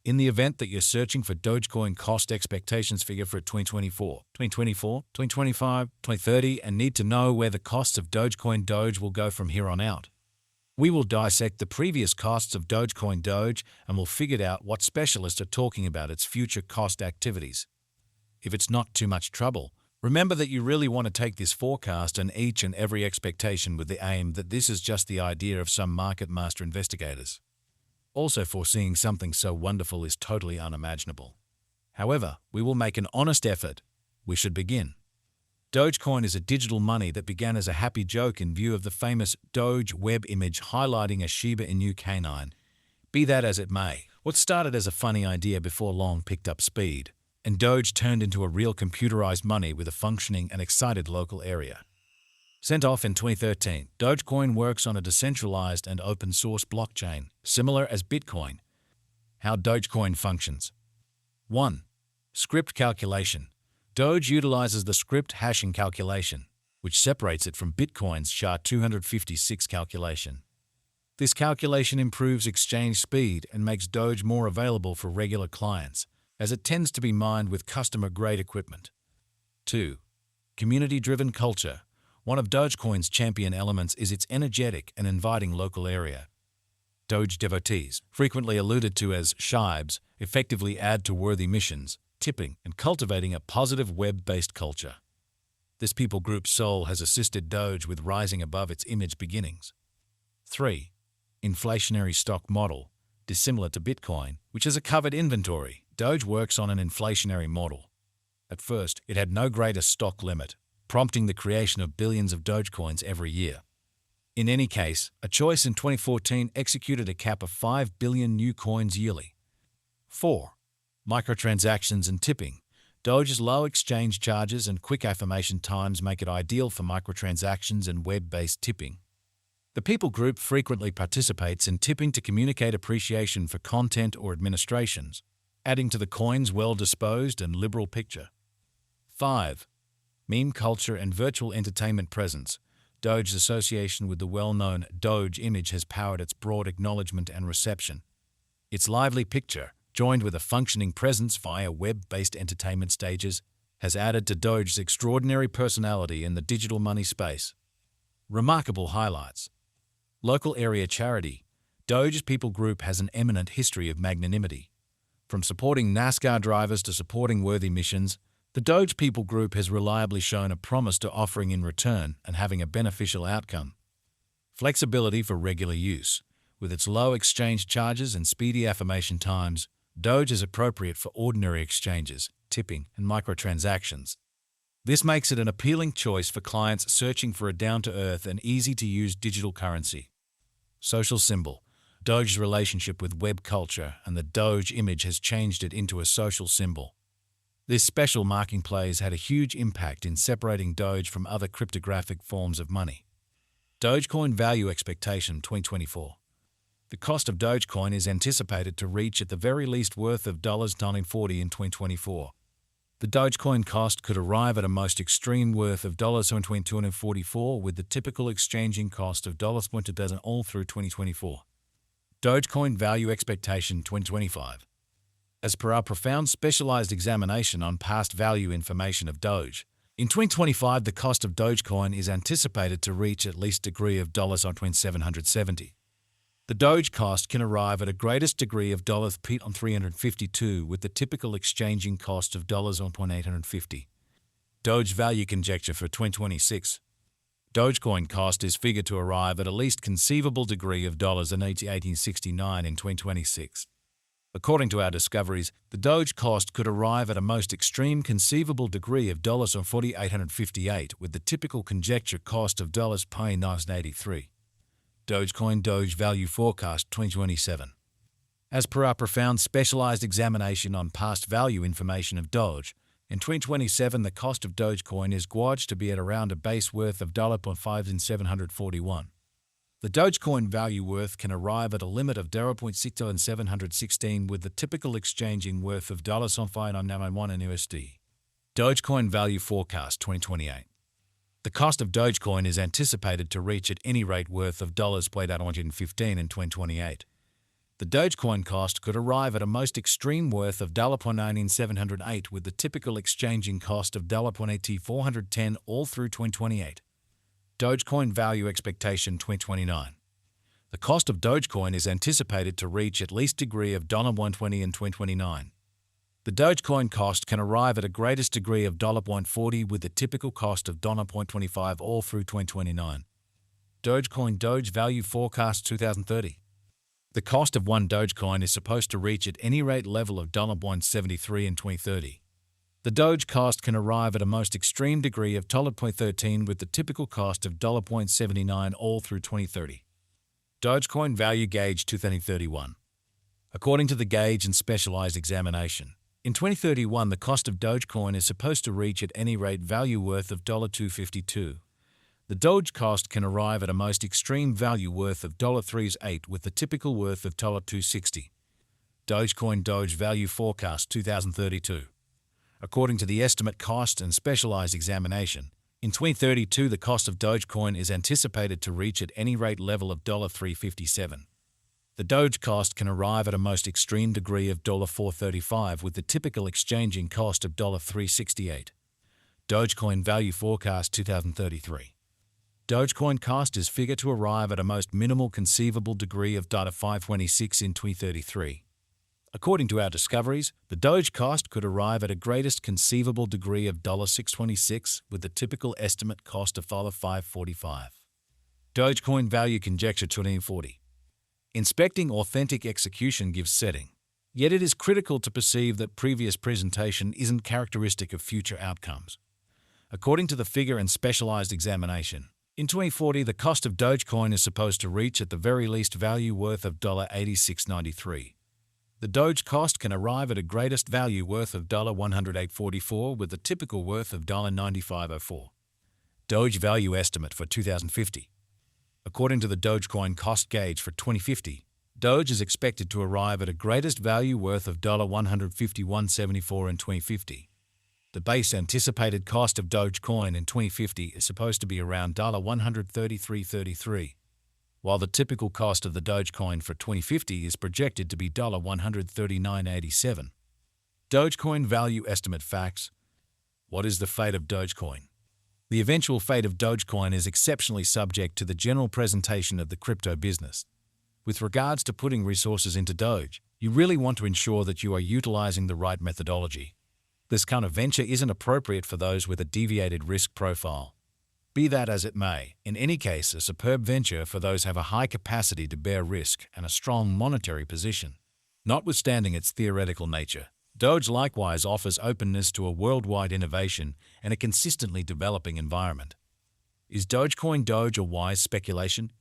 In the event that you're searching for Dogecoin cost expectations figure for 2024, 2024, 2025, 2030 and need to know where the costs of Dogecoin Doge will go from here on out, we will dissect the previous costs of Dogecoin Doge and we'll figure out what specialists are talking about its future cost activities. If it's not too much trouble, remember that you really want to take this forecast and each and every expectation with the aim that this is just the idea of some market master investigators. Also, foreseeing something so wonderful is totally unimaginable. However, we will make an honest effort. We should begin. Dogecoin is a digital money that began as a happy joke in view of the famous Doge web image highlighting a Shiba Inu canine. Be that as it may, what started as a funny idea before long picked up speed, and Doge turned into a real computerized money with a functioning and excited local area. Sent off in 2013, Dogecoin works on a decentralized and open-source blockchain, similar as Bitcoin. How Dogecoin functions. 1. Script calculation. Doge utilizes the script hashing calculation, which separates it from Bitcoin's SHA-256 calculation. This calculation improves exchange speed and makes Doge more available for regular clients, as it tends to be mined with customer-grade equipment. 2. Community-driven culture. One of Dogecoin's champion elements is its energetic and inviting local area. Doge devotees, frequently alluded to as shibes, effectively add to worthy missions, tipping, and cultivating a positive web-based culture. This people group's soul has assisted Doge with rising above its image beginnings. 3. Inflationary stock model. Dissimilar to Bitcoin, which is a covered inventory, Doge works on an inflationary model. At first, it had no greater stock limit, prompting the creation of billions of Dogecoins every year. In any case, a choice in 2014 executed a cap of 5 billion new coins yearly. 4. Microtransactions and tipping. Doge's low exchange charges and quick affirmation times make it ideal for microtransactions and web-based tipping. The people group frequently participates in tipping to communicate appreciation for content or administrations, adding to the coin's well-disposed and liberal picture. 5. Meme culture and virtual entertainment presence. Doge's association with the well-known Doge image has powered its broad acknowledgement and reception. Its lively picture, joined with a functioning presence via web-based entertainment stages, has added to Doge's extraordinary personality in the digital money space. Remarkable highlights. Local area charity. Doge's people group has an eminent history of magnanimity. From supporting NASCAR drivers to supporting worthy missions, the Doge people group has reliably shown a promise to offering in return and having a beneficial outcome. Flexibility for regular use. With its low exchange charges and speedy affirmation times, Doge is appropriate for ordinary exchanges, tipping, and microtransactions. This makes it an appealing choice for clients searching for a down-to-earth and easy-to-use digital currency. Social symbol. Doge's relationship with web culture and the Doge image has changed it into a social symbol. This special marking plays had a huge impact in separating Doge from other cryptographic forms of money. Dogecoin value expectation 2024. The cost of Dogecoin is anticipated to reach at the very least worth of $19.40 in 2024. The Dogecoin cost could arrive at a most extreme worth of $22.44 with the typical exchanging cost of $0.20 all through 2024. Dogecoin value expectation 2025. As per our profound specialized examination on past value information of Doge, in 2025 the cost of Dogecoin is anticipated to reach at least degree of $770. The Doge cost can arrive at a greatest degree of $352 with the typical exchanging cost of $850. Doge value conjecture for 2026. Dogecoin cost is figured to arrive at a least conceivable degree of $1869 in 2026. According to our discoveries, the Doge cost could arrive at a most extreme conceivable degree of $4858 with the typical conjecture cost of $983. Dogecoin Doge Value Forecast 2027. As per our profound specialized examination on past value information of Doge, in 2027 the cost of Dogecoin is gauged to be at around a base worth of $5,741. The Dogecoin value worth can arrive at a limit of $0.6716 with the typical exchanging worth of $591 in USD. Dogecoin Value Forecast 2028. The cost of Dogecoin is anticipated to reach at any rate worth of $115 in 2028. The Dogecoin cost could arrive at a most extreme worth of $0.19708 with the typical exchanging cost of $0.8410 all through 2028. Dogecoin value expectation 2029. The cost of Dogecoin is anticipated to reach at least degree of $120 in 2029. The Dogecoin cost can arrive at a greatest degree of $0.40 with the typical cost of $0.25 all through 2029. Dogecoin Doge Value Forecast 2030. The cost of one Dogecoin is supposed to reach at any rate level of $0.73 in 2030. The Doge cost can arrive at a most extreme degree of $0.13 with the typical cost of $0.79 all through 2030. Dogecoin Value Gauge 2031. According to the Gauge and Specialized Examination, in 2031 the cost of Dogecoin is supposed to reach at any rate value worth of $2.52. The Doge cost can arrive at a most extreme value worth of $3.38 with the typical worth of $2.60. Dogecoin Doge Value Forecast 2032. According to the Estimate Cost and Specialized Examination, in 2032 the cost of Dogecoin is anticipated to reach at any rate level of $3.57. The Doge cost can arrive at a most extreme degree of $4.35 with the typical exchanging cost of $3.68. Dogecoin Value Forecast 2033. Dogecoin cost is figured to arrive at a most minimal conceivable degree of $5.26 in 2033. According to our discoveries, the Doge cost could arrive at a greatest conceivable degree of $6.26 with the typical estimate cost of $5.45. Dogecoin Value Conjecture 2040. Inspecting authentic execution gives setting. Yet it is critical to perceive that previous presentation isn't characteristic of future outcomes. According to the Figure and Specialized Examination, in 2040 the cost of Dogecoin is supposed to reach at the very least value worth of $86.93. The Doge cost can arrive at a greatest value worth of $108.44 with the typical worth of $95.04. Doge Value Estimate for 2050. According to the Dogecoin Cost Gauge for 2050, Doge is expected to arrive at a greatest value worth of $151.74 in 2050. The base anticipated cost of Dogecoin in 2050 is supposed to be around $133.33, while the typical cost of the Dogecoin for 2050 is projected to be $139.87. Dogecoin Value Estimate Facts. What is the fate of Dogecoin? The eventual fate of Dogecoin is exceptionally subject to the general presentation of the crypto business. With regards to putting resources into Doge, you really want to ensure that you are utilizing the right methodology. This kind of venture isn't appropriate for those with a deviated risk profile. Be that as it may, in any case, a superb venture for those who have a high capacity to bear risk and a strong monetary position. Notwithstanding its theoretical nature, Doge likewise offers openness to a worldwide innovation and a consistently developing environment. Is Dogecoin Doge a wise speculation?